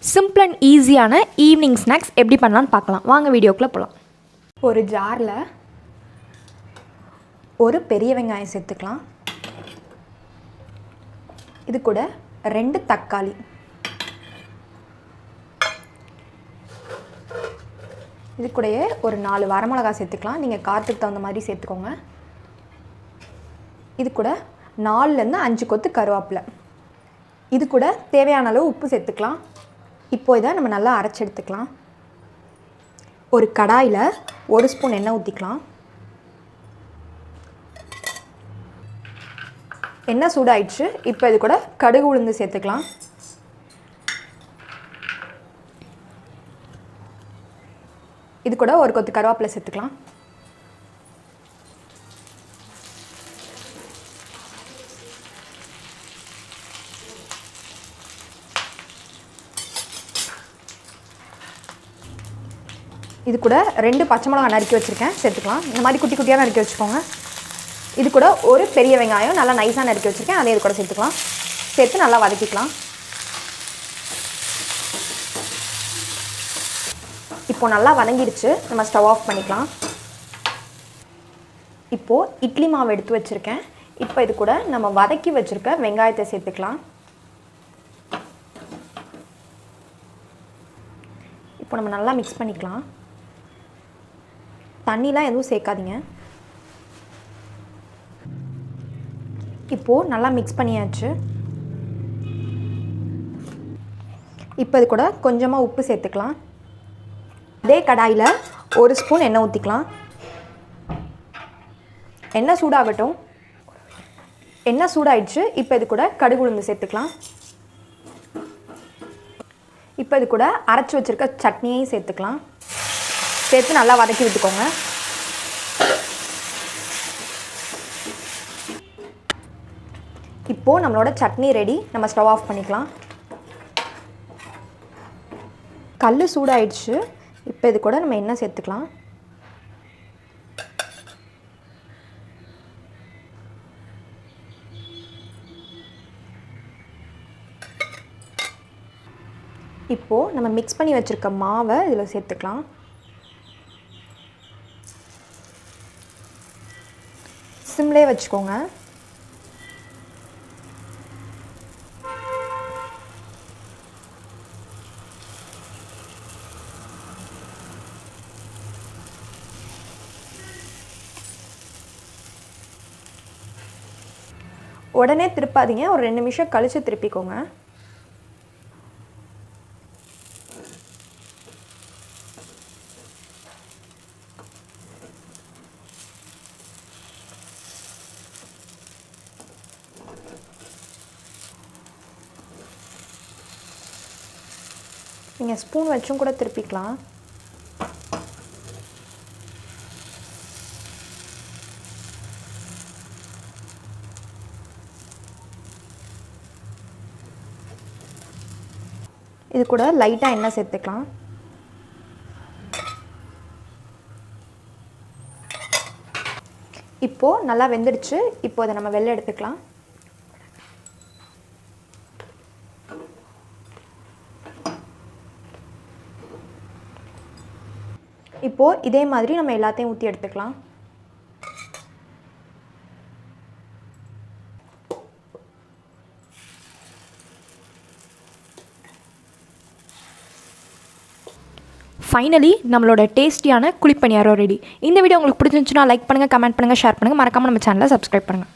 Simple and ஈஸியான evening snacks எப்படி பண்ணலான்னு பார்க்கலாம். வாங்க வீடியோக்குள்ளே போகலாம். ஒரு ஜாரில் ஒரு பெரிய வெங்காயம் சேர்த்துக்கலாம். இது கூட 2 தக்காளி, இது கூடயே ஒரு 4 வரமிளகாய் சேர்த்துக்கலாம். நீங்கள் காரத்துக்கு தகுந்த மாதிரி சேர்த்துக்கோங்க. இது கூட 4லேருந்து 5 கொத்து கருவேப்பிலை. இது கூட தேவையான அளவு உப்பு சேர்த்துக்கலாம். இப்போ இதை நம்ம நல்லா அரைச்சி எடுத்துக்கலாம். ஒரு கடாயில் 1 ஸ்பூன் எண்ணெய் ஊற்றிக்கலாம். எண்ணெய் சூடாயிடுச்சு. இப்போ இது கூட கடுகு உளுந்து சேர்த்துக்கலாம். இது கூட ஒரு கொத்து கருவேப்பிலை சேர்த்துக்கலாம். இது கூட 2 பச்சை மிளகாய் நறுக்கி வச்சுருக்கேன், சேர்த்துக்கலாம். இந்த மாதிரி குட்டி குட்டியாக நறுக்கி வச்சுக்கோங்க. இது கூட ஒரு பெரிய வெங்காயம் நல்லா நைஸாக நறுக்கி வச்சுருக்கேன், அதே இது கூட சேர்த்துக்கலாம். சேர்த்து நல்லா வதக்கிக்கலாம். இப்போது நல்லா வதங்கிடுச்சு. நம்ம ஸ்டவ் ஆஃப் பண்ணிக்கலாம். இப்போது இட்லி மாவு எடுத்து வச்சுருக்கேன். இப்போ இது கூட நம்ம வதக்கி வச்சுருக்க வெங்காயத்தை சேர்த்துக்கலாம். இப்போ நம்ம நல்லா மிக்ஸ் பண்ணிக்கலாம். தண்ணிலாம் எதுவும் சேர்க்காதீங்க. இப்போது நல்லா மிக்ஸ் பண்ணியாச்சு. இப்போ இது கூட கொஞ்சமாக உப்பு சேர்த்துக்கலாம். அதே கடாயில் 1 ஸ்பூன் எண்ணெய் ஊற்றிக்கலாம். எண்ணெய் சூடாகட்டும். எண்ணெய் சூடாயிடுச்சு. இப்போ இது கூட கடுகு உளுந்து சேர்த்துக்கலாம். இப்போ இது கூட அரைச்சி வச்சுருக்க சட்னியையும் சேர்த்துக்கலாம். சேர்த்து நல்லா வதக்கி விட்டுக்கோங்க. இப்போது நம்மளோட சட்னி ரெடி. நம்ம ஸ்டவ் ஆஃப் பண்ணிக்கலாம். கல் சூடாயிடுச்சு. இப்போ இது கூட நம்ம எண்ணெய் சேர்த்துக்கலாம். இப்போது நம்ம மிக்ஸ் பண்ணி வச்சுருக்க மாவை இதில் சேர்த்துக்கலாம். சிம்லே வச்சுக்கோங்க. உடனே திருப்பாதீங்க, ஒரு 2 நிமிஷம் கழித்து திருப்பிக்கோங்க. நீங்கள் ஸ்பூன் வச்சும் கூட திருப்பிக்கலாம். இது கூட லைட்டாக எண்ணெய் சேர்த்துக்கலாம். இப்போது நல்லா வெந்துடுச்சு. இப்போ இதை நம்ம வெளில எடுத்துக்கலாம். இப்போது இதே மாதிரி நம்ம எல்லாத்தையும் ஊற்றி எடுத்துக்கலாம். ஃபைனலி நம்மளோட டேஸ்டியான குழிப்பணியாரம் ரெடி. இந்த வீடியோ உங்களுக்கு பிடிச்சிருந்துச்சுன்னா லைக் பண்ணுங்கள், கமெண்ட் பண்ணுங்கள், ஷேர் பண்ணுங்கள். மறக்காமல் நம்ம சேனலை சப்ஸ்கிரைப் பண்ணுங்கள்.